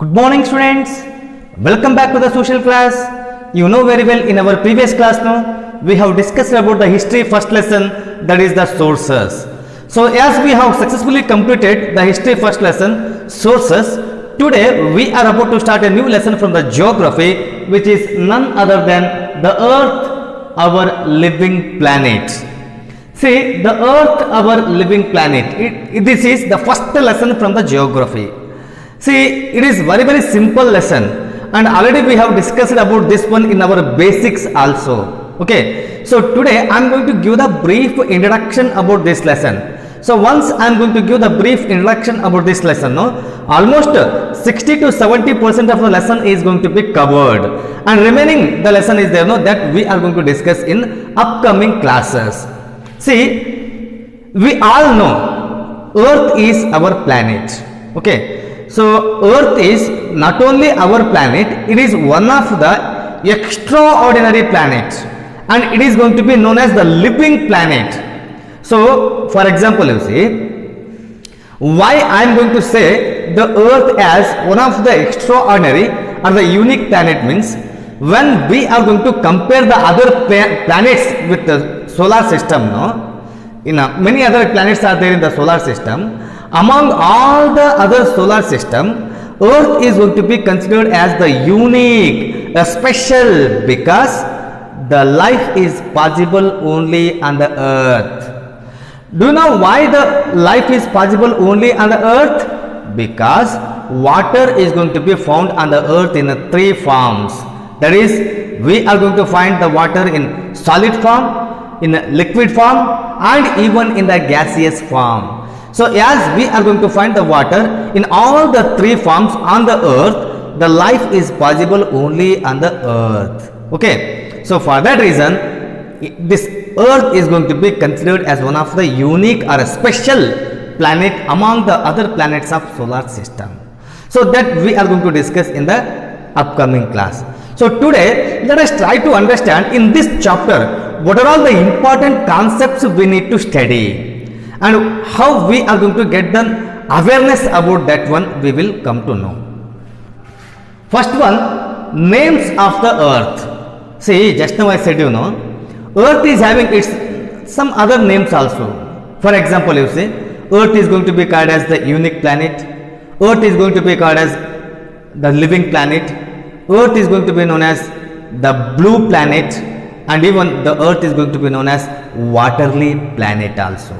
Good morning students, welcome back to the social class. You know very well in our previous class now, we have discussed about the history first lesson, that is the sources. So as we have successfully completed the history first lesson, sources, today we are about to start a new lesson from the geography, which is none other than the earth, our living planet. See, the earth, our living planet, this is the first lesson from the geography. See, it is very simple lesson, and already we have discussed about this one in our basics also. Okay, so today I am going to give the brief introduction about this lesson. So once I am going to give the brief introduction about this lesson, almost 60 to 70% of the lesson is going to be covered, and remaining the lesson is there that we are going to discuss in upcoming classes. See, we all know Earth is our planet. Okay. So Earth is not only our planet, it is one of the extraordinary planets, and it is going to be known as the living planet. So for example, you see, why I am going to say the Earth as one of the extraordinary or the unique planet means, when we are going to compare the other planets with the solar system, many other planets are there in the solar system. Among all the other solar system, Earth is going to be considered as the unique, special, because the life is possible only on the Earth. Do you know why the life is possible only on the Earth? Because water is going to be found on the Earth in three forms. That is, we are going to find the water in solid form, in liquid form, and even in the gaseous form. So as we are going to find the water in all the three forms on the Earth, the life is possible only on the Earth. Okay. So for that reason, this Earth is going to be considered as one of the unique or a special planet among the other planets of solar system. So that we are going to discuss in the upcoming class. So today, let us try to understand in this chapter what are all the important concepts we need to study, and how we are going to get the awareness about that one we will come to know. First one, names of the Earth. See, just now I said Earth is having its some other names also. For example, you see, Earth is going to be called as the unique planet, Earth is going to be called as the living planet, Earth is going to be known as the blue planet, and even the Earth is going to be known as watery planet also.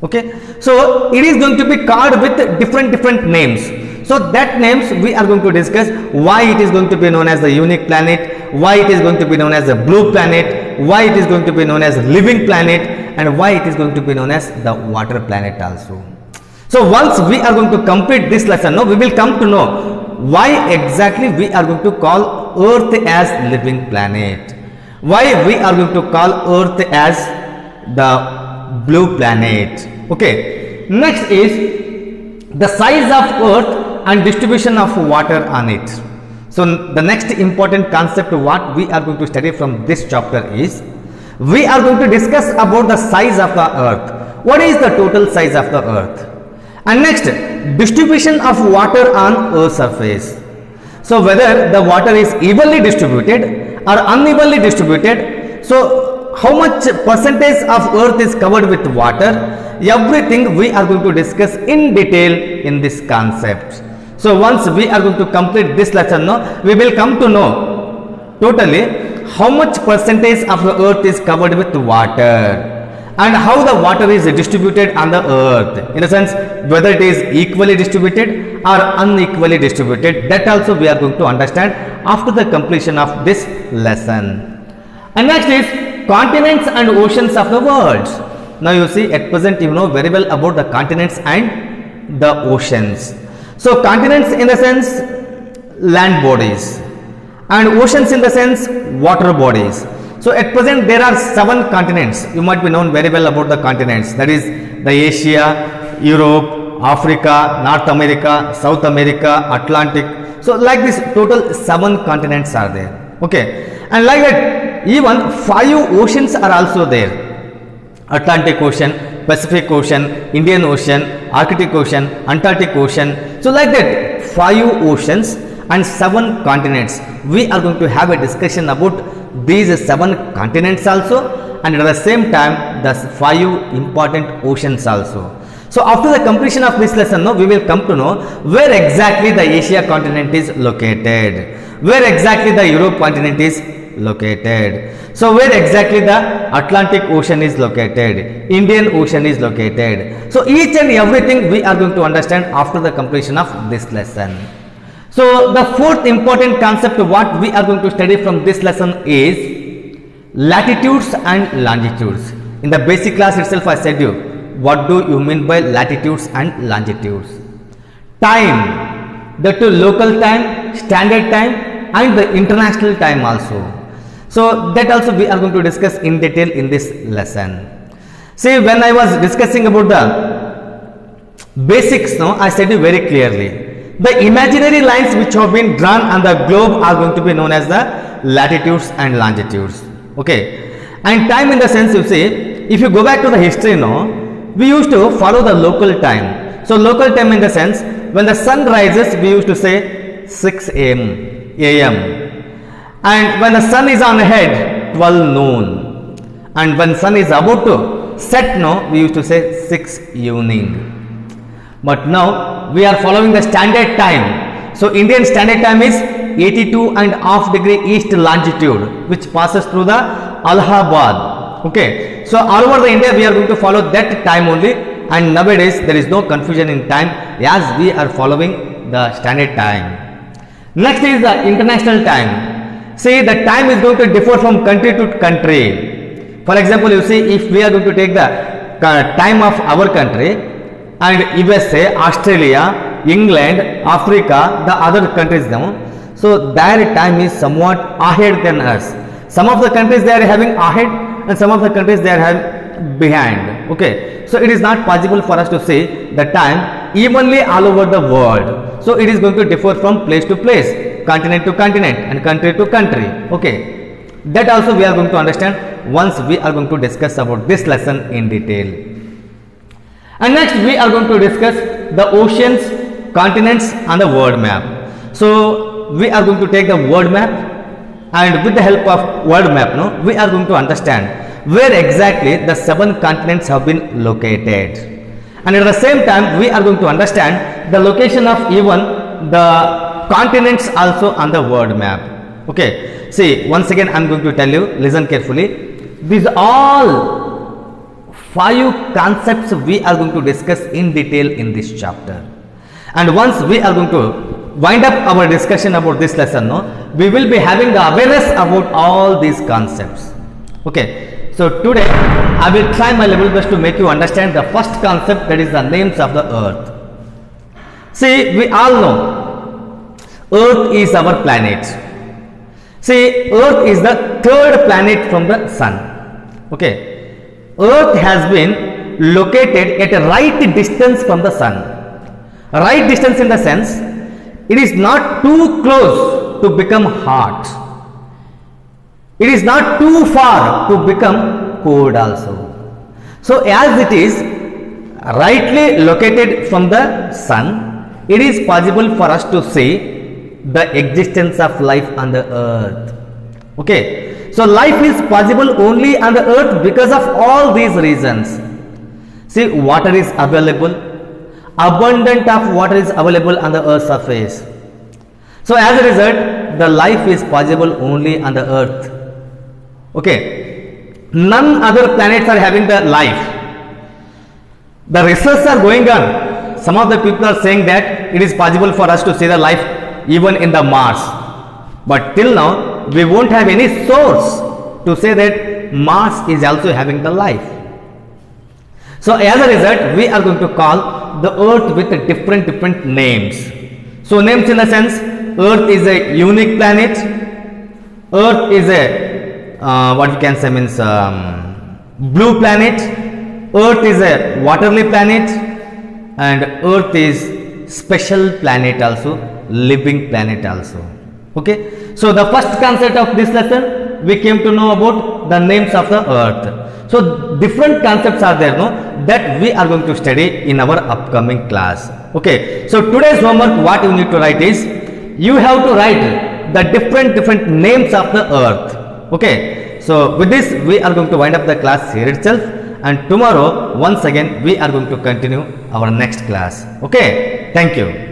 Okay, so it is going to be called with different names. So that names we are going to discuss, why it is going to be known as the unique planet, why it is going to be known as the blue planet, why it is going to be known as living planet, and why it is going to be known as the water planet also. So once we are going to complete this lesson, we will come to know why exactly we are going to call Earth as living planet, why we are going to call Earth as the blue planet. Okay, next is the size of Earth and distribution of water on it. So the next important concept what we are going to study from this chapter is, we are going to discuss about the size of the Earth. What is the total size of the Earth? And next, distribution of water on Earth's surface. So whether the water is evenly distributed or unevenly distributed, so how much percentage of Earth is covered with water, everything we are going to discuss in detail in this concept. So once we are going to complete this lesson, we will come to know totally how much percentage of the Earth is covered with water, and how the water is distributed on the Earth, in a sense whether it is equally distributed or unequally distributed. That also we are going to understand after the completion of this lesson. And next is continents and oceans of the world. Now you see, at present you know very well about the continents and the oceans. So continents in the sense land bodies, and oceans in the sense water bodies. So at present there are 7 continents. You might be known very well about the continents, that is the Asia, Europe, Africa, North America, South America, Atlantic. So like this, total 7 continents are there. Okay, and like that, even 5 oceans are also there: Atlantic Ocean, Pacific Ocean, Indian Ocean, Arctic Ocean, Antarctic Ocean. So like that, 5 oceans and 7 continents. We are going to have a discussion about these 7 continents also, and at the same time the 5 important oceans also. So after the completion of this lesson, we will come to know where exactly the Asia continent is located, where exactly the Europe continent is located, so where exactly the Atlantic Ocean is located, Indian Ocean is located. So each and everything we are going to understand after the completion of this lesson. So the fourth important concept what we are going to study from this lesson is latitudes and longitudes. In the basic class itself I said you, what do you mean by latitudes and longitudes? Time, the two local time, standard time and the international time also. So that also we are going to discuss in detail in this lesson. See, when I was discussing about the basics, I said you very clearly, the imaginary lines which have been drawn on the globe are going to be known as the latitudes and longitudes. Okay, and time in the sense, you see, if you go back to the history we used to follow the local time. So local time in the sense, when the sun rises we used to say 6 a.m. and when the sun is on head 12 noon, and when sun is about to set we used to say 6 evening. But now we are following the standard time. So Indian standard time is 82.5 degree east longitude, which passes through the Allahabad. Okay, so all over the India we are going to follow that time only, and nowadays there is no confusion in time as we are following the standard time. Next is the international time. See, the time is going to differ from country to country. For example, you see, if we are going to take the time of our country and USA, Australia, England, Africa, the other countries so their time is somewhat ahead than us. Some of the countries they are having ahead and some of the countries they are having behind. Okay, so it is not possible for us to say the time evenly all over the world. So it is going to differ from place to place, continent to continent and country to country. Okay, that also we are going to understand once we are going to discuss about this lesson in detail. And next we are going to discuss the oceans, continents and the world map. So we are going to take the world map, and with the help of world map we are going to understand where exactly the 7 continents have been located, and at the same time we are going to understand the location of even the continents also on the world map. Okay, see, once again I am going to tell you, listen carefully, these all 5 concepts we are going to discuss in detail in this chapter, and once we are going to wind up our discussion about this lesson we will be having the awareness about all these concepts. Okay, so today I will try my level best to make you understand the first concept, that is the names of the earth. See, we all know earth is our planet. See, earth is the 3rd planet from the sun. Okay, earth has been located at a right distance from the sun. Right distance in the sense, it is not too close to become hot, it is not too far to become cold also. So as it is rightly located from the sun, it is possible for us to see the existence of life on the earth. Okay, so life is possible only on the earth because of all these reasons. See, water is available, abundant of water is available on the earth's surface. So as a result, the life is possible only on the earth. Okay, none other planets are having the life. The research are going on. Some of the people are saying that it is possible for us to see the life even in the Mars, but till now we won't have any source to say that Mars is also having the life. So as a result, we are going to call the earth with different names. So names in the sense, earth is a unique planet, earth is a what we can say means blue planet, earth is a watery planet, and earth is special planet also, living planet also. Okay, so the first concept of this lesson, we came to know about the names of the earth. So different concepts are there, no, that we are going to study in our upcoming class. Okay, so today's homework, what you need to write is, you have to write the different names of the earth. Okay, so with this we are going to wind up the class here itself, and tomorrow once again we are going to continue our next class. Okay, thank you.